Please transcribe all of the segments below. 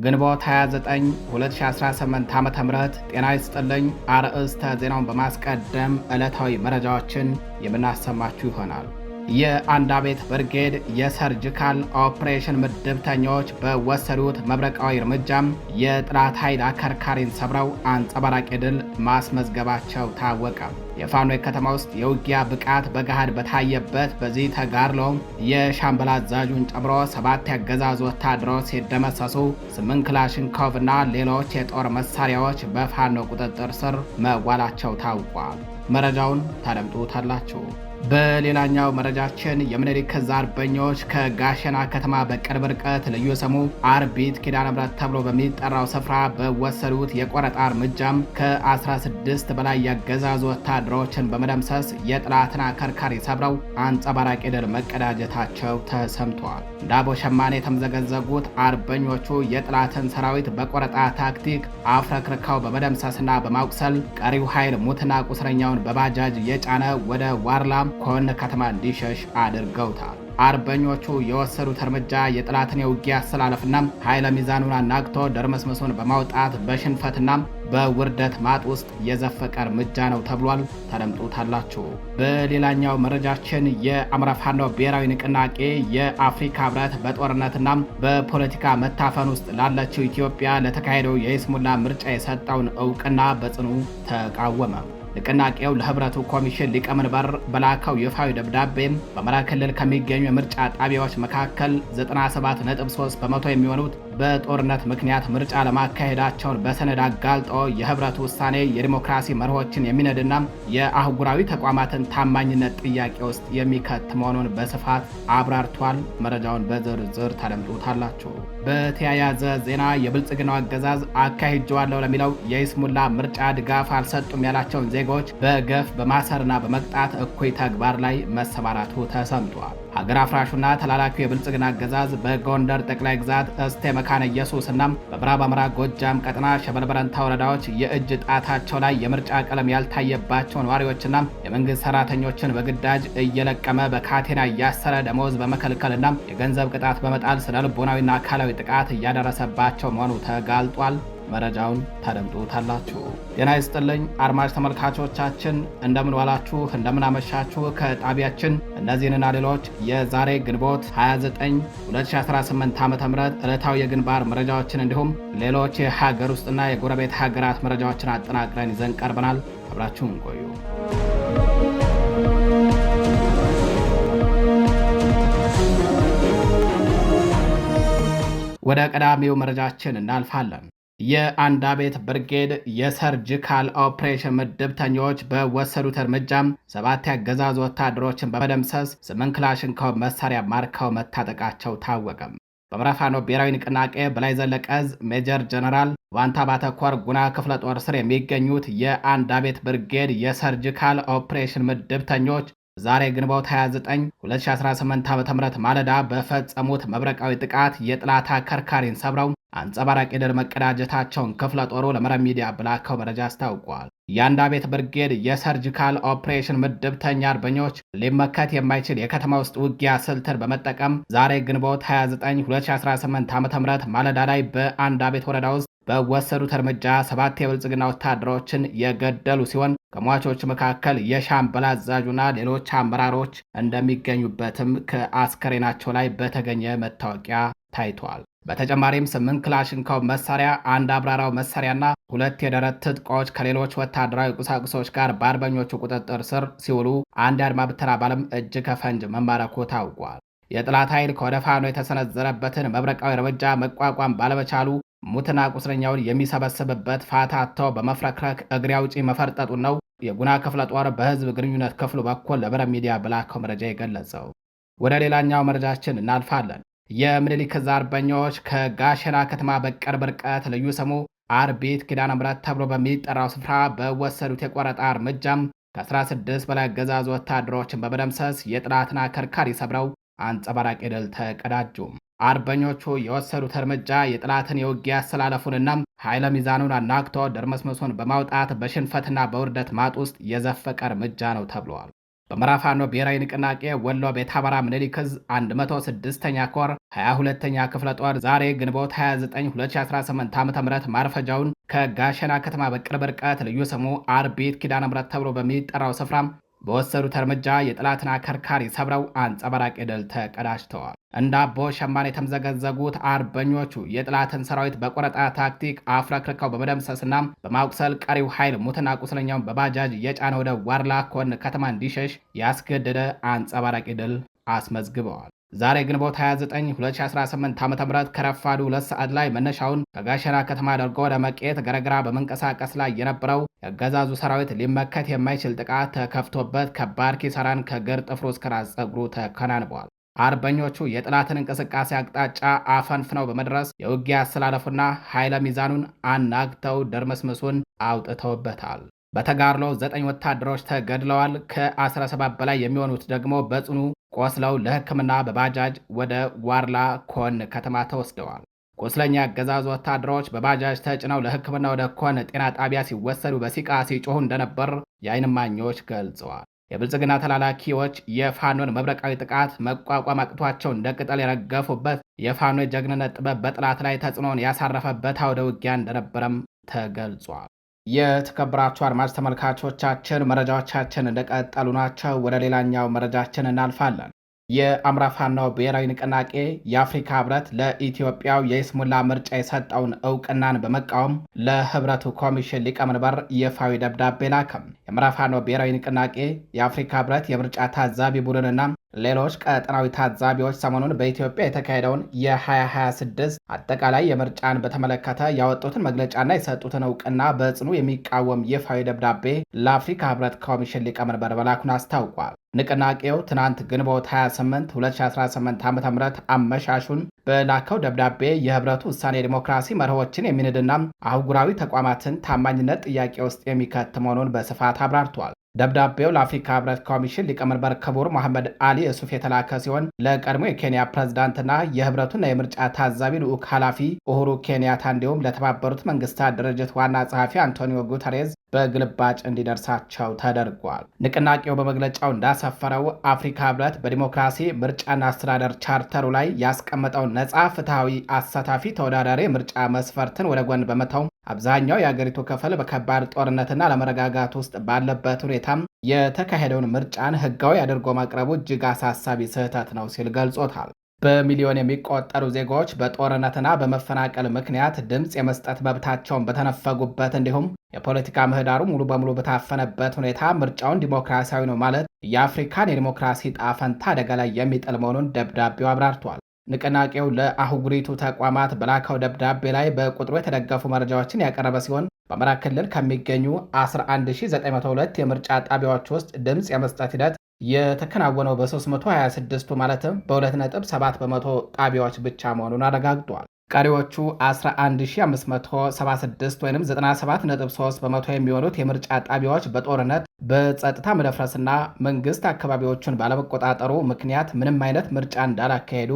ግንቦት 29 2018 ዓ.ም ጤና ይስጥልኝ። አርዕስተ ዜናውን በማስቀደም ዕለታዊ መረጃዎችን የምናሰማችሁ ይሆናል። የአንዳቤት ብርጌድ የሰርጂካል ኦፕሬሽን ምድብተኞች በወሰዱት መብረቃዊ እርምጃም የጠላት ኃይል አከርካሪን ሰብረው አንጸባራቂ ድል ማስመዝገባቸው ታወቀ። የፋኖ የከተማ ውስጥ የውጊያ ብቃት በገሃድ በታየበት በዚህ ተጋድሎ የሻምበል አዛዡን ጨምሮ 7 ያገዛዙ ወታደሮች ሲደመሰሱ 8 ክላሽንኮቭ እና ሌሎች የጦር መሳሪያዎች በፋኖ ቁጥጥር ስር መዋላቸው ታውቋል። መረጃውን ታደምጡታላችሁ። በሌላኛው መረጃችን የምኒልክ ዕዝ አርበኞች ከጋሸና ከተማ በቅርብ ርቀት ልዩ ስሙ አርቢት ኪዳነ ምሕረት ተብሎ በሚጠራው ስፍራ በወሰዱት የቆረጣ እርምጃም ከ16 በላይ ያገዛዙ ወታደሮችን በመደምሰስ የጠላትን አከርካሪ ሰብረው አንጸባራቂ ድል መቀዳጀታቸው ተሰምቷል። ዳቦ ሸማኔ የተምዘገዘጉት አርበኞቹ የጠላትን ሰራዊት በቆረጣ ታክቲክ አፍረክርከው በመደምሰስና በማቁሰል ቀሪው ኃይል ሙትና ቁስለኛውን በባጃጅ የጫነ ወደ ዋርላ ኮን ከተማ እንዲሸሽ አድርገውታል። አርበኞቹ የወሰዱት እርምጃ የጠላትን የውጊያ አሰላለፍና ኃይለ ሚዛኑን አናግቶ ደርመስመሱን በማውጣት በሽንፈትና በውርደት ማጥ ውስጥ የዘፈቀ እርምጃ ነው ተብሏል። ተደምጡታላችሁ። በሌላኛው መረጃችን የአማራ ፋኖ ብሔራዊ ንቅናቄ የአፍሪካ ህብረት በጦርነትና በፖለቲካ መታፈን ውስጥ ላለችው ኢትዮጵያ ለተካሄደው የይስሙላ ምርጫ የሰጠውን እውቅና በጽኑ ተቃወመ። ንቅናቄው ለህብረቱ ኮሚሽን ሊቀመንበር በላከው ይፋዊ ደብዳቤም በአማራ ክልል ከሚገኙ የምርጫ ጣቢያዎች መካከል 97.3 በመቶ የሚሆኑት በጦርነት ምክንያት ምርጫ ለማካሄዳቸውን በሰነድ አጋልጦ የህብረቱ ውሳኔ የዲሞክራሲ መርሆችን የሚነድና የአህጉራዊ ተቋማትን ታማኝነት ጥያቄ ውስጥ የሚከት መሆኑን በስፋት አብራርቷል። መረጃውን በዝርዝር ታደምጡታላችሁ። በተያያዘ ዜና የብልጽግናው አገዛዝ አካሂጀዋለሁ ለሚለው የይስሙላ ምርጫ ድጋፍ አልሰጡም ያላቸውን ዜጎች በገፍ በማሰርና በመቅጣት እኩይ ተግባር ላይ መሰማራቱ ተሰምቷል። ሀገር አፍራሹና ተላላኪው የብልጽግና አገዛዝ በጎንደር ጠቅላይ ግዛት እስቴ መካነ ኢየሱስና በምዕራብ አማራ ጎጃም ቀጠና ሸበልበረንታ ወረዳዎች የእጅ ጣታቸው ላይ የምርጫ ቀለም ያልታየባቸው ነዋሪዎችና የመንግስት ሰራተኞችን በግዳጅ እየለቀመ በካቴና እያሰረ ደሞዝ በመከልከልና የገንዘብ ቅጣት በመጣል ስነ ልቦናዊና አካላዊ ጥቃት እያደረሰባቸው መሆኑ ተጋልጧል። መረጃውን ታደምጡታላችሁ። ጤና ይስጥልኝ አድማጭ ተመልካቾቻችን፣ እንደምን ዋላችሁ፣ እንደምን አመሻችሁ። ከጣቢያችን እነዚህንና ሌሎች የዛሬ ግንቦት 29 2018 ዓ.ም ዕለታዊ የግንባር መረጃዎችን እንዲሁም ሌሎች የሀገር ውስጥና የጎረቤት ሀገራት መረጃዎችን አጠናቅረን ይዘን ቀርበናል። አብራችሁን ቆዩ። ወደ ቀዳሚው መረጃችን እናልፋለን። የአንዳቤት ብርጌድ የሰርጂካል ኦፕሬሽን ምድብተኞች በወሰዱት እርምጃም 7 ያገዛዙ ወታደሮችን በመደምሰስ 8 ክላሽንኮቭ መሳሪያ ማርከው መታጠቃቸው ታወቀ። በአማራ ፋኖ ብሔራዊ ንቅናቄ በላይ ዘለቀ ዕዝ ሜጀር ጀነራል ዋንታ ባተኮር ጉና ክፍለ ጦር ስር የሚገኙት የአንዳቤት ብርጌድ የሰርጂካል ኦፕሬሽን ምድብተኞች ዛሬ ግንቦት 29 2018 ዓ.ም ማለዳ በፈጸሙት መብረቃዊ ጥቃት የጠላት አከርካሪን ሰብረው አንጸባራቂ ድል መቀዳጀታቸውን ክፍለ ጦሩ ለመረብ ሚዲያ በላከው መረጃ አስታውቋል። የአንዳቤት ብርጌድ የሰርጂካል ኦፕሬሽን ምድብተኛ አርበኞች ሊመከት የማይችል የከተማ ውስጥ ውጊያ ስልትን በመጠቀም ዛሬ ግንቦት 29 2018 ዓ.ም ማለዳ ላይ በአንዳቤት ወረዳ ውስጥ በወሰዱት እርምጃ 7 የብልጽግና ወታደሮችን የገደሉ ሲሆን ከሟቾች መካከል የሻምበል አዛዡና ሌሎች አመራሮች እንደሚገኙበትም ከአስከሬናቸው ላይ በተገኘ መታወቂያ ታይቷል። በተጨማሪም 8 ክላሽንኮቭ መሳሪያ፣ 1 አብራራው መሳሪያና 2 የደረት ትጥቆች ከሌሎች ወታደራዊ ቁሳቁሶች ጋር በአርበኞቹ ቁጥጥር ስር ሲውሉ 1 የአድማ ብተና አባልም እጅ ከፈንጅ መማረኩ ታውቋል። የጠላት ኃይል ከወደ ፋኖ የተሰነዘረበትን መብረቃዊ እርምጃ መቋቋም ባለመቻሉ ሙትና ቁስለኛውን የሚሰበስብበት ፋታ አጥተው በመፍረክረክ እግሬ አውጪ መፈርጠጡን ነው የጉና ክፍለ ጦር በህዝብ ግንኙነት ክፍሉ በኩል ለመረብ ሚዲያ በላከው መረጃ የገለጸው። ወደ ሌላኛው መረጃችን እናልፋለን። የምኒልክ ዕዝ አርበኞች ከጋሸና ከተማ በቅርብ ርቀት ልዩ ስሙ አርቢት ኪዳነ ምሕረት ተብሎ በሚጠራው ስፍራ በወሰዱት የቆረጣ እርምጃም ከ16 በላይ አገዛዙ ወታደሮችን በመደምሰስ የጠላትን አከርካሪ ሰብረው አንጸባራቂ ድል ተቀዳጁ። አርበኞቹ የወሰዱት እርምጃ የጠላትን የውጊያ አሰላለፉንና ኃይለ ሚዛኑን አናግቶ ደርመስመሱን በማውጣት በሽንፈትና በውርደት ማጥ ውስጥ የዘፈቀ እርምጃ ነው ተብሏል። በአማራ ፋኖ ብሔራዊ ንቅናቄ ወሎ ቤተ አማራ ምኒልክ ዕዝ 106ኛ ኮር 22ኛ ክፍለ ጦር ዛሬ ግንቦት 29 2018 ዓ.ም ማርፈጃውን ከጋሸና ከተማ በቅርብ ርቀት ልዩ ስሙ አርቢት ኪዳነ ምሕረት ተብሎ በሚጠራው ስፍራ በወሰዱት እርምጃ የጠላትን አከርካሪ ሰብረው አንጸባራቂ ድል ተቀዳጅተዋል። እንደ አቦ ሸማኔ የተምዘገዘጉት አርበኞቹ የጠላትን ሰራዊት በቆረጣ ታክቲክ አፍረክርከው በመደምሰስና በማቁሰል ቀሪው ኃይል ሙትና ቁስለኛውን በባጃጅ እየጫነ ወደ ዋርላ ኮን ከተማ እንዲሸሽ ያስገደደ አንጸባራቂ ድል አስመዝግበዋል። ዛሬ ግንቦት 29 2018 ዓ.ም ከረፋዱ 2 ሰዓት ላይ መነሻውን ከጋሸና ከተማ አድርጎ ወደ መቄት ገረግራ በመንቀሳቀስ ላይ የነበረው የአገዛዙ ሰራዊት ሊመከት የማይችል ጥቃት ተከፍቶበት ከባድ ኪሳራን ከግር ጥፍሩ እስከ ራስ ፀጉሩ ተከናንበዋል። አርበኞቹ የጠላትን እንቅስቃሴ አቅጣጫ አፈንፍነው በመድረስ የውጊያ አሰላለፉና ኃይለ ሚዛኑን አናግተው ደርመስምሱን አውጥተውበታል። በተጋድሎ 9 ወታደሮች ተገድለዋል። ከ17 በላይ የሚሆኑት ደግሞ በጽኑ ቆስለው ለሕክምና በባጃጅ ወደ ዋርላ ኮን ከተማ ተወስደዋል። ቁስለኛ ያገዛዙ ወታደሮች በባጃጅ ተጭነው ለሕክምና ወደ ኮን ጤና ጣቢያ ሲወሰዱ በሲቃ ሲጮሁ እንደነበር የዓይን እማኞች ገልጸዋል። የብልጽግና ተላላኪዎች የፋኖን መብረቃዊ ጥቃት መቋቋም አቅቷቸው እንደ ቅጠል የረገፉበት የፋኖ የጀግንነት ጥበብ በጠላት ላይ ተጽዕኖን ያሳረፈበት አውደ ውጊያ እንደነበረም ተገልጿል። የተከበራችሁ አድማጭ ተመልካቾቻችን መረጃዎቻችን እንደቀጠሉ ናቸው። ወደ ሌላኛው መረጃችን እናልፋለን። የአማራ ፋኖ ብሔራዊ ንቅናቄ የአፍሪካ ህብረት ለኢትዮጵያው የይስሙላ ምርጫ የሰጠውን እውቅናን በመቃወም ለህብረቱ ኮሚሽን ሊቀመንበር ይፋዊ ደብዳቤ ላከም። የአማራ ፋኖ ብሔራዊ ንቅናቄ የአፍሪካ ህብረት የምርጫ ታዛቢ ቡድንና ሌሎች ቀጠናዊ ታዛቢዎች ሰሞኑን በኢትዮጵያ የተካሄደውን የ2026 አጠቃላይ የምርጫን በተመለከተ ያወጡትን መግለጫና የሰጡትን እውቅና በጽኑ የሚቃወም ይፋዊ ደብዳቤ ለአፍሪካ ህብረት ኮሚሽን ሊቀመንበር መላኩን አስታውቋል። ንቅናቄው ትናንት ግንቦት 28 2018 ዓ.ም አመሻሹን በላከው ደብዳቤ የህብረቱ ውሳኔ ዲሞክራሲ መርሆችን የሚንድና አህጉራዊ ተቋማትን ታማኝነት ጥያቄ ውስጥ የሚከት መሆኑን በስፋት አብራርቷል። ደብዳቤው ለአፍሪካ ህብረት ኮሚሽን ሊቀመንበር ክቡር መሐመድ አሊ የሱፍ የተላከ ሲሆን ለቀድሞ የኬንያ ፕሬዝዳንትና የህብረቱና የምርጫ ታዛቢ ልዑክ ኃላፊ ኡሁሩ ኬንያታ እንዲሁም ለተባበሩት መንግስታት ድርጅት ዋና ጸሐፊ አንቶኒዮ ጉተሬዝ በግልባጭ እንዲደርሳቸው ተደርጓል። ንቅናቄው በመግለጫው እንዳሰፈረው አፍሪካ ህብረት በዲሞክራሲ ምርጫና አስተዳደር ቻርተሩ ላይ ያስቀመጠውን ነጻ፣ ፍትሐዊ፣ አሳታፊ ተወዳዳሪ ምርጫ መስፈርትን ወደ ጎን በመተው አብዛኛው የአገሪቱ ክፍል በከባድ ጦርነትና ለመረጋጋት ውስጥ ባለበት ሁኔታም የተካሄደውን ምርጫን ህጋዊ አድርጎ ማቅረቡ እጅግ አሳሳቢ ስህተት ነው ሲል ገልጾታል። በሚሊዮን የሚቆጠሩ ዜጎች በጦርነትና በመፈናቀል ምክንያት ድምፅ የመስጠት መብታቸውን በተነፈጉበት እንዲሁም የፖለቲካ ምህዳሩ ሙሉ በሙሉ በታፈነበት ሁኔታ ምርጫውን ዲሞክራሲያዊ ነው ማለት የአፍሪካን የዲሞክራሲ ጣፈንታ አደጋ ላይ የሚጥል መሆኑን ደብዳቤው አብራርቷል። ንቅናቄው ለአህጉሪቱ ተቋማት በላከው ደብዳቤ ላይ በቁጥሩ የተደገፉ መረጃዎችን ያቀረበ ሲሆን በአማራ ክልል ከሚገኙ 11902 የምርጫ ጣቢያዎች ውስጥ ድምፅ የመስጠት ሂደት የተከናወነው በ326ቱ ማለትም በ2.7 በመቶ ጣቢያዎች ብቻ መሆኑን አረጋግጧል። ቀሪዎቹ 11576 ወይም 97.3 በመቶ የሚሆኑት የምርጫ ጣቢያዎች በጦርነት በጸጥታ መደፍረስና መንግስት አካባቢዎቹን ባለመቆጣጠሩ ምክንያት ምንም አይነት ምርጫ እንዳላካሄዱ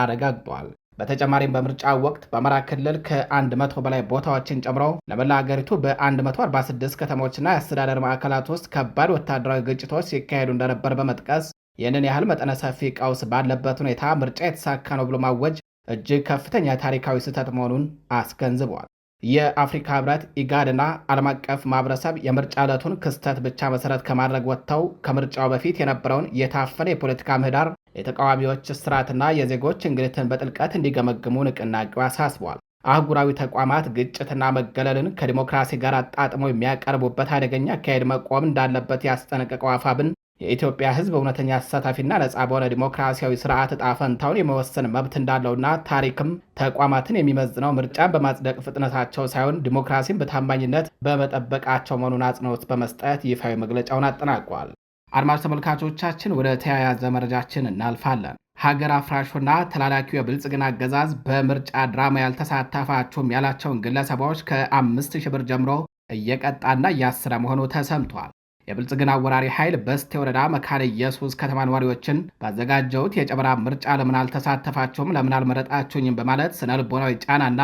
አረጋግጧል። በተጨማሪም በምርጫው ወቅት በአማራ ክልል ከ100 በላይ ቦታዎችን ጨምሮ ለመላ ሀገሪቱ በ146 ከተሞችና የአስተዳደር ማዕከላት ውስጥ ከባድ ወታደራዊ ግጭቶች ሲካሄዱ እንደነበር በመጥቀስ ይህንን ያህል መጠነ ሰፊ ቀውስ ባለበት ሁኔታ ምርጫ የተሳካ ነው ብሎ ማወጅ እጅግ ከፍተኛ ታሪካዊ ስህተት መሆኑን አስገንዝበዋል። የአፍሪካ ህብረት፣ ኢጋድና ዓለም አቀፍ ማህበረሰብ የምርጫ ዕለቱን ክስተት ብቻ መሰረት ከማድረግ ወጥተው ከምርጫው በፊት የነበረውን የታፈነ የፖለቲካ ምህዳር፣ የተቃዋሚዎች እስራትና የዜጎች እንግልትን በጥልቀት እንዲገመግሙ ንቅናቄው አሳስቧል። አህጉራዊ ተቋማት ግጭትና መገለልን ከዲሞክራሲ ጋር አጣጥመው የሚያቀርቡበት አደገኛ አካሄድ መቆም እንዳለበት ያስጠነቀቀው አፋብን የኢትዮጵያ ህዝብ እውነተኛ አሳታፊና ነጻ በሆነ ዲሞክራሲያዊ ስርዓት ዕጣ ፈንታውን የመወሰን መብት እንዳለውና ታሪክም ተቋማትን የሚመዝነው ምርጫን በማጽደቅ ፍጥነታቸው ሳይሆን ዲሞክራሲን በታማኝነት በመጠበቃቸው መሆኑን አጽንኦት በመስጠት ይፋዊ መግለጫውን አጠናቋል። አድማጭ ተመልካቾቻችን ወደ ተያያዘ መረጃችን እናልፋለን። ሀገር አፍራሹና ተላላኪው የብልጽግና አገዛዝ በምርጫ ድራማ ያልተሳተፋችሁም ያላቸውን ግለሰቦች ከ5000 ብር ጀምሮ እየቀጣና እያሰረ መሆኑ ተሰምቷል። የብልጽግና ወራሪ ኃይል በስቴ ወረዳ መካነ ኢየሱስ ከተማ ነዋሪዎችን ባዘጋጀውት የጨበራ ምርጫ ለምን አልተሳተፋችሁም፣ ለምን አልመረጣችሁኝም በማለት ስነ ልቦናዊ ጫናና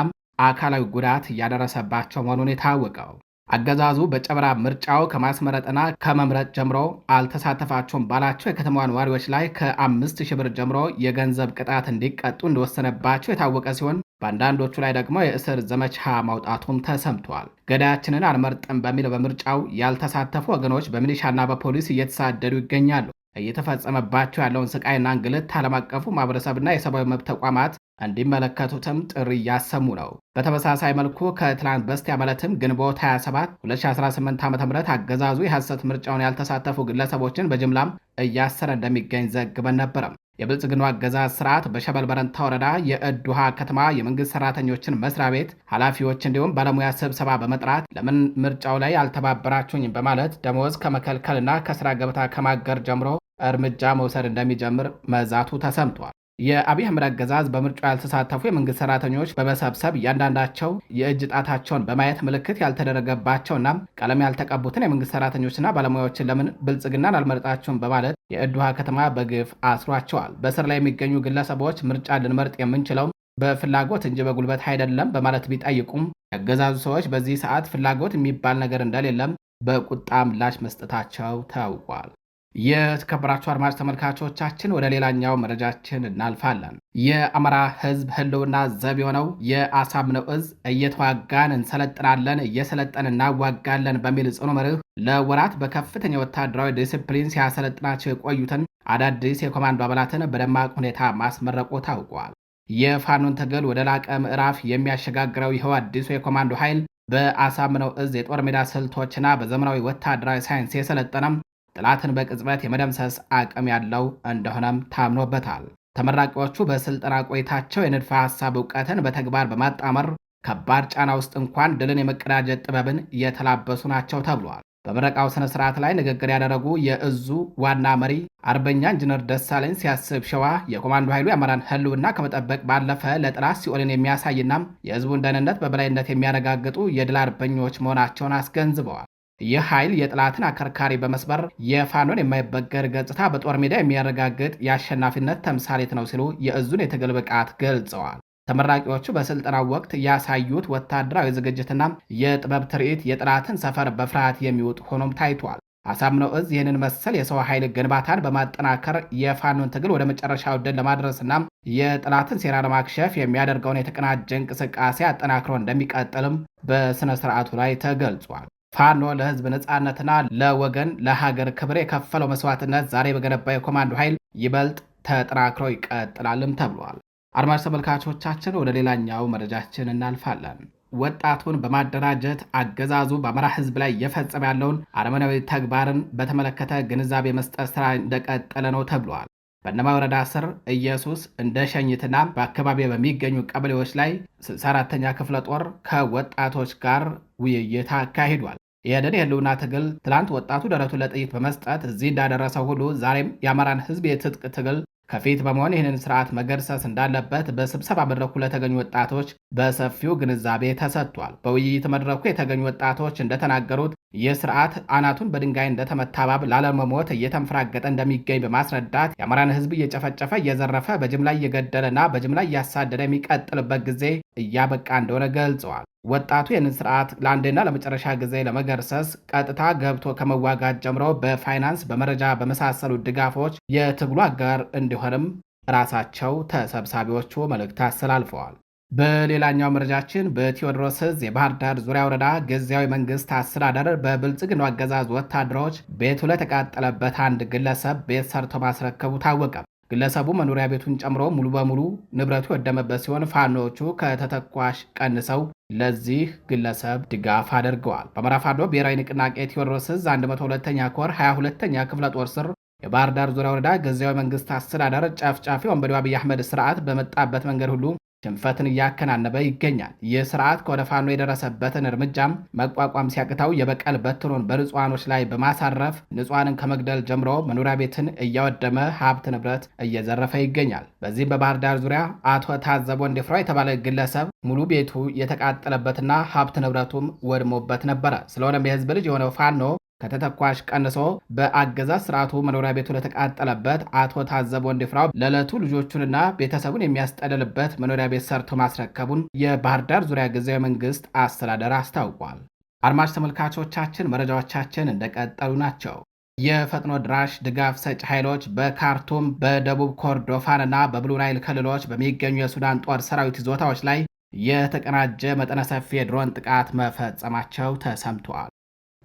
አካላዊ ጉዳት እያደረሰባቸው መሆኑን የታወቀው አገዛዙ በጨበራ ምርጫው ከማስመረጥና ከመምረጥ ጀምሮ አልተሳተፋቸውም ባላቸው የከተማዋ ነዋሪዎች ላይ ከ5,000 ብር ጀምሮ የገንዘብ ቅጣት እንዲቀጡ እንደወሰነባቸው የታወቀ ሲሆን በአንዳንዶቹ ላይ ደግሞ የእስር ዘመቻ ማውጣቱም ተሰምቷል። ገዳያችንን አንመርጥም በሚል በምርጫው ያልተሳተፉ ወገኖች በሚሊሻና በፖሊስ እየተሳደዱ ይገኛሉ። እየተፈጸመባቸው ያለውን ስቃይና እንግልት ዓለም አቀፉ ማህበረሰብና የሰብአዊ መብት ተቋማት እንዲመለከቱትም ጥሪ እያሰሙ ነው። በተመሳሳይ መልኩ ከትላንት በስቲያ ማለትም ግንቦት 27 2018 ዓ.ም አገዛዙ የሐሰት ምርጫውን ያልተሳተፉ ግለሰቦችን በጅምላም እያሰረ እንደሚገኝ ዘግበን ነበረም። የብልጽግናው አገዛዝ ስርዓት በሸበል በረንታ ወረዳ የእዱሃ ከተማ የመንግስት ሰራተኞችን መስሪያ ቤት ኃላፊዎች እንዲሁም ባለሙያ ስብሰባ በመጥራት ለምን ምርጫው ላይ አልተባበራችሁኝም በማለት ደሞዝ ከመከልከልና ከስራ ገበታ ከማገር ጀምሮ እርምጃ መውሰድ እንደሚጀምር መዛቱ ተሰምቷል። የአብይ አህመድ አገዛዝ በምርጫው ያልተሳተፉ የመንግስት ሰራተኞች በመሰብሰብ እያንዳንዳቸው የእጅ ጣታቸውን በማየት ምልክት ያልተደረገባቸውና ቀለም ያልተቀቡትን የመንግስት ሰራተኞችና ባለሙያዎችን ለምን ብልጽግናን አልመረጣችሁም በማለት የእዱሃ ከተማ በግፍ አስሯቸዋል። በስር ላይ የሚገኙ ግለሰቦች ምርጫ ልንመርጥ የምንችለው በፍላጎት እንጂ በጉልበት አይደለም በማለት ቢጠይቁም ያገዛዙ ሰዎች በዚህ ሰዓት ፍላጎት የሚባል ነገር እንደሌለም በቁጣ ምላሽ መስጠታቸው ታውቋል። የተከበራችሁ አድማጭ ተመልካቾቻችን ወደ ሌላኛው መረጃችን እናልፋለን። የአማራ ህዝብ ህልውና ዘብ የሆነው የአሳምነው እዝ እየተዋጋን እንሰለጥናለን፣ እየሰለጠን እናዋጋለን በሚል ጽኑ መርህ ለወራት በከፍተኛ ወታደራዊ ዲሲፕሊን ሲያሰለጥናቸው የቆዩትን አዳዲስ የኮማንዶ አባላትን በደማቅ ሁኔታ ማስመረቁ ታውቋል። የፋኖን ትግል ወደ ላቀ ምዕራፍ የሚያሸጋግረው ይኸው አዲሱ የኮማንዶ ኃይል በአሳምነው እዝ የጦር ሜዳ ስልቶችና በዘመናዊ ወታደራዊ ሳይንስ የሰለጠነም ጥላትን በቅጽበት የመደምሰስ አቅም ያለው እንደሆነም ታምኖበታል። ተመራቂዎቹ በስልጠና ቆይታቸው የንድፈ ሐሳብ እውቀትን በተግባር በማጣመር ከባድ ጫና ውስጥ እንኳን ድልን የመቀዳጀት ጥበብን የተላበሱ ናቸው ተብሏል። በምረቃው ስነ ስርዓት ላይ ንግግር ያደረጉ የእዙ ዋና መሪ አርበኛ ኢንጂነር ደሳለኝ ሲያስብ ሸዋ የኮማንዶ ኃይሉ የአማራን ህልውና ከመጠበቅ ባለፈ ለጥላት ሲኦልን የሚያሳይና የህዝቡን ደህንነት በበላይነት የሚያረጋግጡ የድል አርበኞች መሆናቸውን አስገንዝበዋል። ይህ ኃይል የጥላትን አከርካሪ በመስበር የፋኖን የማይበገር ገጽታ በጦር ሜዳ የሚያረጋግጥ የአሸናፊነት ተምሳሌት ነው ሲሉ የእዙን የትግል ብቃት ገልጸዋል። ተመራቂዎቹ በስልጠናው ወቅት ያሳዩት ወታደራዊ ዝግጅትና የጥበብ ትርኢት የጥላትን ሰፈር በፍርሃት የሚውጥ ሆኖም ታይቷል። አሳምነው እዝ ይህንን መሰል የሰው ኃይል ግንባታን በማጠናከር የፋኖን ትግል ወደ መጨረሻው ድል ለማድረስና የጥላትን ሴራ ለማክሸፍ የሚያደርገውን የተቀናጀ እንቅስቃሴ አጠናክሮ እንደሚቀጥልም በሥነ ሥርዓቱ ላይ ተገልጿል። ፋኖ ለህዝብ ነጻነትና ለወገን ለሀገር ክብር የከፈለው መስዋዕትነት ዛሬ በገነባ የኮማንዶ ኃይል ይበልጥ ተጠናክሮ ይቀጥላልም ተብሏል። አድማጭ ተመልካቾቻችን ወደ ሌላኛው መረጃችን እናልፋለን። ወጣቱን በማደራጀት አገዛዙ በአማራ ህዝብ ላይ እየፈጸመ ያለውን አረመናዊ ተግባርን በተመለከተ ግንዛቤ መስጠት ስራ እንደቀጠለ ነው ተብሏል። በእነማ ወረዳ ስር ኢየሱስ እንደ ሸኝትና በአካባቢ በሚገኙ ቀበሌዎች ላይ 64ኛ ክፍለ ጦር ከወጣቶች ጋር ውይይት አካሂዷል። ይህንን የህልውና ትግል ትላንት ወጣቱ ደረቱን ለጥይት በመስጠት እዚህ እንዳደረሰው ሁሉ ዛሬም የአማራን ህዝብ የትጥቅ ትግል ከፊት በመሆን ይህንን ስርዓት መገርሰስ እንዳለበት በስብሰባ መድረኩ ለተገኙ ወጣቶች በሰፊው ግንዛቤ ተሰጥቷል። በውይይት መድረኩ የተገኙ ወጣቶች እንደተናገሩት ይህ ስርዓት አናቱን በድንጋይ እንደተመታባብ ላለመሞት እየተንፈራገጠ እንደሚገኝ በማስረዳት የአማራን ህዝብ እየጨፈጨፈ እየዘረፈ በጅምላ እየገደለና በጅምላ እያሳደደ የሚቀጥልበት ጊዜ እያበቃ እንደሆነ ገልጸዋል። ወጣቱ ይህንን ስርዓት ለአንዴና ለመጨረሻ ጊዜ ለመገርሰስ ቀጥታ ገብቶ ከመዋጋት ጀምሮ በፋይናንስ፣ በመረጃ በመሳሰሉ ድጋፎች የትግሉ አጋር እንዲሆንም ራሳቸው ተሰብሳቢዎቹ መልእክት አስተላልፈዋል። በሌላኛው መረጃችን በቴዎድሮስ ዕዝ የባህር ዳር ዙሪያ ወረዳ ጊዜያዊ መንግስት አስተዳደር በብልጽግናው አገዛዝ ወታደሮች ቤቱ ለተቃጠለበት አንድ ግለሰብ ቤት ሰርቶ ማስረከቡ ታወቀ። ግለሰቡ መኖሪያ ቤቱን ጨምሮ ሙሉ በሙሉ ንብረቱ የወደመበት ሲሆን ፋኖቹ ከተተኳሽ ቀንሰው ለዚህ ግለሰብ ድጋፍ አድርገዋል። በአማራ ፋኖ ብሔራዊ ንቅናቄ ቴዎድሮስ ዕዝ 102ኛ ኮር 22ኛ ክፍለ ጦር ስር የባህር ዳር ዙሪያ ወረዳ ጊዜያዊ መንግስት አስተዳደር ጨፍጫፊ ወንበዴው አብይ አህመድ ስርዓት በመጣበት መንገድ ሁሉ ሽንፈትን እያከናነበ ይገኛል። ይህ ስርዓት ከወደ ፋኖ የደረሰበትን እርምጃም መቋቋም ሲያቅተው የበቀል በትሩን በንጹሃኖች ላይ በማሳረፍ ንጹሃንን ከመግደል ጀምሮ መኖሪያ ቤትን እያወደመ ሀብት ንብረት እየዘረፈ ይገኛል። በዚህም በባህር ዳር ዙሪያ አቶ ታዘቦ እንዲፍራው የተባለ ግለሰብ ሙሉ ቤቱ የተቃጠለበትና ሀብት ንብረቱም ወድሞበት ነበረ። ስለሆነም የህዝብ ልጅ የሆነው ፋኖ ከተተኳሽ ቀንሶ በአገዛዝ ስርዓቱ መኖሪያ ቤቱ ለተቃጠለበት አቶ ታዘበው እንዲፍራው ለዕለቱ ልጆቹንና ቤተሰቡን የሚያስጠልልበት መኖሪያ ቤት ሰርቶ ማስረከቡን የባህር ዳር ዙሪያ ጊዜያዊ መንግስት አስተዳደር አስታውቋል። አድማጭ ተመልካቾቻችን መረጃዎቻችን እንደቀጠሉ ናቸው። የፈጥኖ ድራሽ ድጋፍ ሰጪ ኃይሎች በካርቱም በደቡብ ኮርዶፋን እና በብሉ ናይል ክልሎች በሚገኙ የሱዳን ጦር ሰራዊት ይዞታዎች ላይ የተቀናጀ መጠነ ሰፊ የድሮን ጥቃት መፈጸማቸው ተሰምተዋል።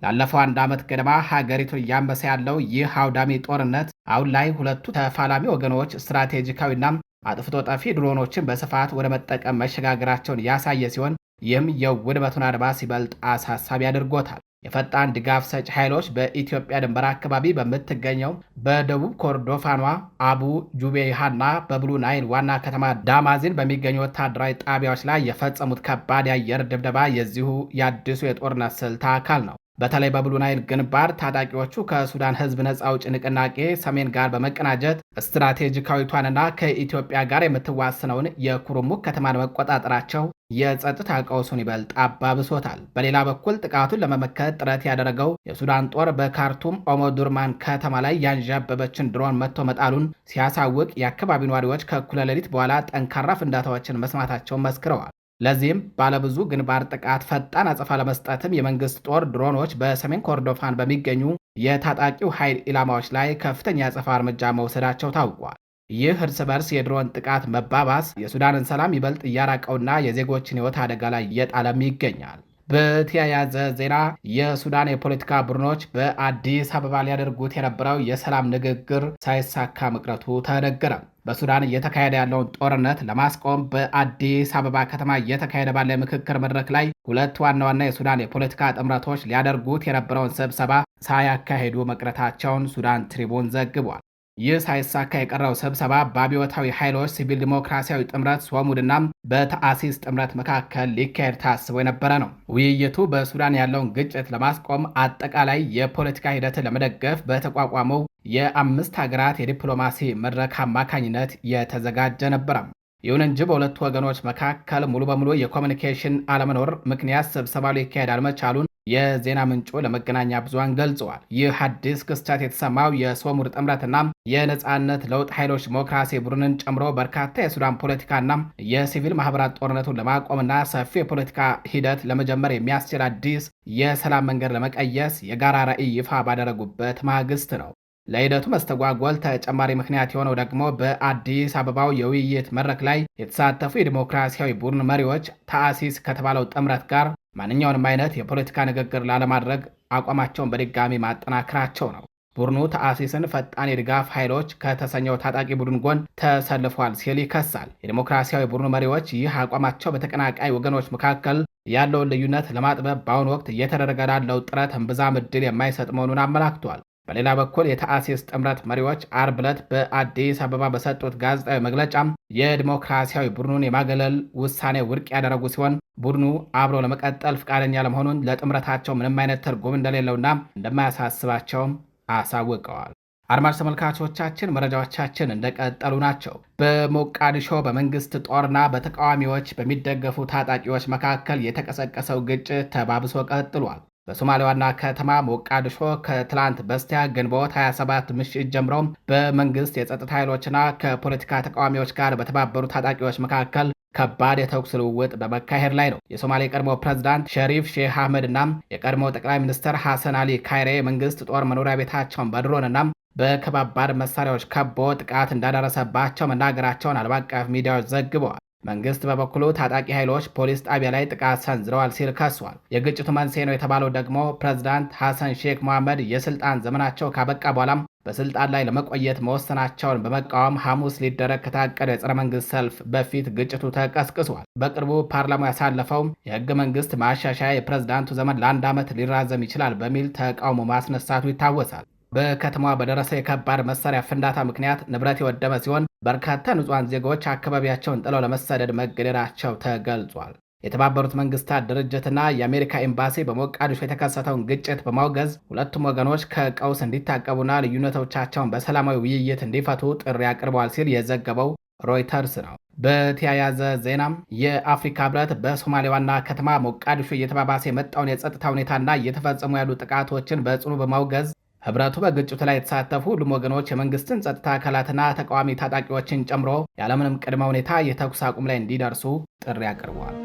ላለፈው አንድ ዓመት ገደማ ሀገሪቱን እያመሰ ያለው ይህ አውዳሚ ጦርነት አሁን ላይ ሁለቱ ተፋላሚ ወገኖች ስትራቴጂካዊና አጥፍቶ ጠፊ ድሮኖችን በስፋት ወደ መጠቀም መሸጋገራቸውን ያሳየ ሲሆን ይህም የውድመቱን አድማስ ይበልጥ አሳሳቢ አድርጎታል። የፈጣን ድጋፍ ሰጪ ኃይሎች በኢትዮጵያ ድንበር አካባቢ በምትገኘው በደቡብ ኮርዶፋኗ አቡ ጁቤይሃና በብሉ ናይል ዋና ከተማ ዳማዚን በሚገኙ ወታደራዊ ጣቢያዎች ላይ የፈጸሙት ከባድ የአየር ድብደባ የዚሁ የአዲሱ የጦርነት ስልት አካል ነው። በተለይ በብሉ ናይል ግንባር ታጣቂዎቹ ከሱዳን ሕዝብ ነጻ አውጪ ንቅናቄ ሰሜን ጋር በመቀናጀት ስትራቴጂካዊቷንና ከኢትዮጵያ ጋር የምትዋስነውን የኩሩሙክ ከተማን መቆጣጠራቸው የጸጥታ ቀውሱን ይበልጥ አባብሶታል። በሌላ በኩል ጥቃቱን ለመመከት ጥረት ያደረገው የሱዳን ጦር በካርቱም ኦሞዱርማን ከተማ ላይ ያንዣበበችን ድሮን መጥቶ መጣሉን ሲያሳውቅ የአካባቢው ነዋሪዎች ከእኩለ ሌሊት በኋላ ጠንካራ ፍንዳታዎችን መስማታቸውን መስክረዋል። ለዚህም ባለብዙ ግንባር ጥቃት ፈጣን አጸፋ ለመስጠትም የመንግስት ጦር ድሮኖች በሰሜን ኮርዶፋን በሚገኙ የታጣቂው ኃይል ኢላማዎች ላይ ከፍተኛ የአጸፋ እርምጃ መውሰዳቸው ታውቋል። ይህ እርስ በርስ የድሮን ጥቃት መባባስ የሱዳንን ሰላም ይበልጥ እያራቀውና የዜጎችን ሕይወት አደጋ ላይ እየጣለም ይገኛል። በተያያዘ ዜና የሱዳን የፖለቲካ ቡድኖች በአዲስ አበባ ሊያደርጉት የነበረው የሰላም ንግግር ሳይሳካ መቅረቱ ተነገረ። በሱዳን እየተካሄደ ያለውን ጦርነት ለማስቆም በአዲስ አበባ ከተማ እየተካሄደ ባለ የምክክር መድረክ ላይ ሁለት ዋና ዋና የሱዳን የፖለቲካ ጥምረቶች ሊያደርጉት የነበረውን ስብሰባ ሳያካሄዱ መቅረታቸውን ሱዳን ትሪቡን ዘግቧል። ይህ ሳይሳካ የቀረው ስብሰባ በአብዮታዊ ኃይሎች ሲቪል ዲሞክራሲያዊ ጥምረት ሶሙድና በተአሲስ ጥምረት መካከል ሊካሄድ ታስቦ የነበረ ነው። ውይይቱ በሱዳን ያለውን ግጭት ለማስቆም አጠቃላይ የፖለቲካ ሂደትን ለመደገፍ በተቋቋመው የአምስት ሀገራት የዲፕሎማሲ መድረክ አማካኝነት የተዘጋጀ ነበረ። ይሁን እንጂ በሁለቱ ወገኖች መካከል ሙሉ በሙሉ የኮሚኒኬሽን አለመኖር ምክንያት ስብሰባው ሊካሄድ አልመቻሉን የዜና ምንጩ ለመገናኛ ብዙሃን ገልጸዋል። ይህ አዲስ ክስተት የተሰማው የሶሙድ ጥምረትና የነጻነት ለውጥ ኃይሎች ዲሞክራሲ ቡድንን ጨምሮ በርካታ የሱዳን ፖለቲካና የሲቪል ማህበራት ጦርነቱን ለማቆምና ሰፊ የፖለቲካ ሂደት ለመጀመር የሚያስችል አዲስ የሰላም መንገድ ለመቀየስ የጋራ ራዕይ ይፋ ባደረጉበት ማግስት ነው። ለሂደቱ መስተጓጎል ተጨማሪ ምክንያት የሆነው ደግሞ በአዲስ አበባው የውይይት መድረክ ላይ የተሳተፉ የዲሞክራሲያዊ ቡድን መሪዎች ተአሲስ ከተባለው ጥምረት ጋር ማንኛውንም አይነት የፖለቲካ ንግግር ላለማድረግ አቋማቸውን በድጋሚ ማጠናከራቸው ነው። ቡድኑ ተአሲስን ፈጣን የድጋፍ ኃይሎች ከተሰኘው ታጣቂ ቡድን ጎን ተሰልፏል ሲል ይከሳል። የዲሞክራሲያዊ ቡድኑ መሪዎች ይህ አቋማቸው በተቀናቃይ ወገኖች መካከል ያለውን ልዩነት ለማጥበብ በአሁኑ ወቅት እየተደረገ ላለው ጥረት እምብዛም ዕድል የማይሰጥ መሆኑን አመላክቷል። በሌላ በኩል የተአሲስ ጥምረት መሪዎች አርብ ዕለት በአዲስ አበባ በሰጡት ጋዜጣዊ መግለጫም የዲሞክራሲያዊ ቡድኑን የማገለል ውሳኔ ውድቅ ያደረጉ ሲሆን ቡድኑ አብሮ ለመቀጠል ፈቃደኛ ለመሆኑን ለጥምረታቸው ምንም አይነት ትርጉም እንደሌለውና እንደማያሳስባቸውም አሳውቀዋል። አድማጭ ተመልካቾቻችን መረጃዎቻችን እንደቀጠሉ ናቸው። በሞቃዲሾ በመንግስት ጦርና በተቃዋሚዎች በሚደገፉ ታጣቂዎች መካከል የተቀሰቀሰው ግጭት ተባብሶ ቀጥሏል። በሶማሊያ ዋና ከተማ ሞቃዲሾ ከትላንት በስቲያ ግንቦት 27 ምሽት ጀምሮ በመንግስት የጸጥታ ኃይሎችና ከፖለቲካ ተቃዋሚዎች ጋር በተባበሩ ታጣቂዎች መካከል ከባድ የተኩስ ልውውጥ በመካሄድ ላይ ነው። የሶማሌ የቀድሞ ፕሬዝዳንት ሸሪፍ ሼህ አህመድ እና የቀድሞ ጠቅላይ ሚኒስትር ሐሰን አሊ ካይሬ መንግስት ጦር መኖሪያ ቤታቸውን በድሮንና በከባባድ መሳሪያዎች ከቦ ጥቃት እንዳደረሰባቸው መናገራቸውን ዓለም አቀፍ ሚዲያዎች ዘግበዋል። መንግስት በበኩሉ ታጣቂ ኃይሎች ፖሊስ ጣቢያ ላይ ጥቃት ሰንዝረዋል ሲል ከሷል። የግጭቱ መንስኤ ነው የተባለው ደግሞ ፕሬዝዳንት ሐሰን ሼክ መሐመድ የስልጣን ዘመናቸው ካበቃ በኋላም በስልጣን ላይ ለመቆየት መወሰናቸውን በመቃወም ሐሙስ ሊደረግ ከታቀደ የጸረ መንግስት ሰልፍ በፊት ግጭቱ ተቀስቅሷል። በቅርቡ ፓርላማው ያሳለፈው የህገ መንግስት ማሻሻያ የፕሬዝዳንቱ ዘመን ለአንድ ዓመት ሊራዘም ይችላል በሚል ተቃውሞ ማስነሳቱ ይታወሳል። በከተማዋ በደረሰ የከባድ መሳሪያ ፍንዳታ ምክንያት ንብረት የወደመ ሲሆን በርካታ ንጹሐን ዜጎች አካባቢያቸውን ጥለው ለመሰደድ መገደዳቸው ተገልጿል። የተባበሩት መንግስታት ድርጅትና የአሜሪካ ኤምባሲ በሞቃዲሾ የተከሰተውን ግጭት በማውገዝ ሁለቱም ወገኖች ከቀውስ እንዲታቀቡና ልዩነቶቻቸውን በሰላማዊ ውይይት እንዲፈቱ ጥሪ አቅርበዋል ሲል የዘገበው ሮይተርስ ነው። በተያያዘ ዜናም የአፍሪካ ህብረት በሶማሊያ ዋና ከተማ ሞቃዲሾ እየተባባሰ የመጣውን የጸጥታ ሁኔታና እየተፈጸሙ ያሉ ጥቃቶችን በጽኑ በማውገዝ ህብረቱ በግጭቱ ላይ የተሳተፉ ሁሉም ወገኖች የመንግስትን ጸጥታ አካላትና ተቃዋሚ ታጣቂዎችን ጨምሮ ያለምንም ቅድመ ሁኔታ የተኩስ አቁም ላይ እንዲደርሱ ጥሪ አቅርበዋል።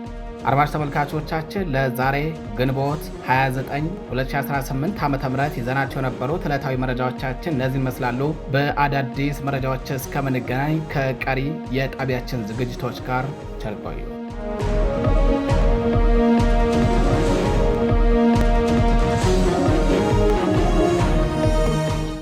አድማጭ ተመልካቾቻችን ለዛሬ ግንቦት 29 2018 ዓ.ም ይዘናቸው የነበሩት ዕለታዊ መረጃዎቻችን እነዚህ ይመስላሉ። በአዳዲስ መረጃዎች እስከምንገናኝ ከቀሪ የጣቢያችን ዝግጅቶች ጋር ቸር ቆዩ።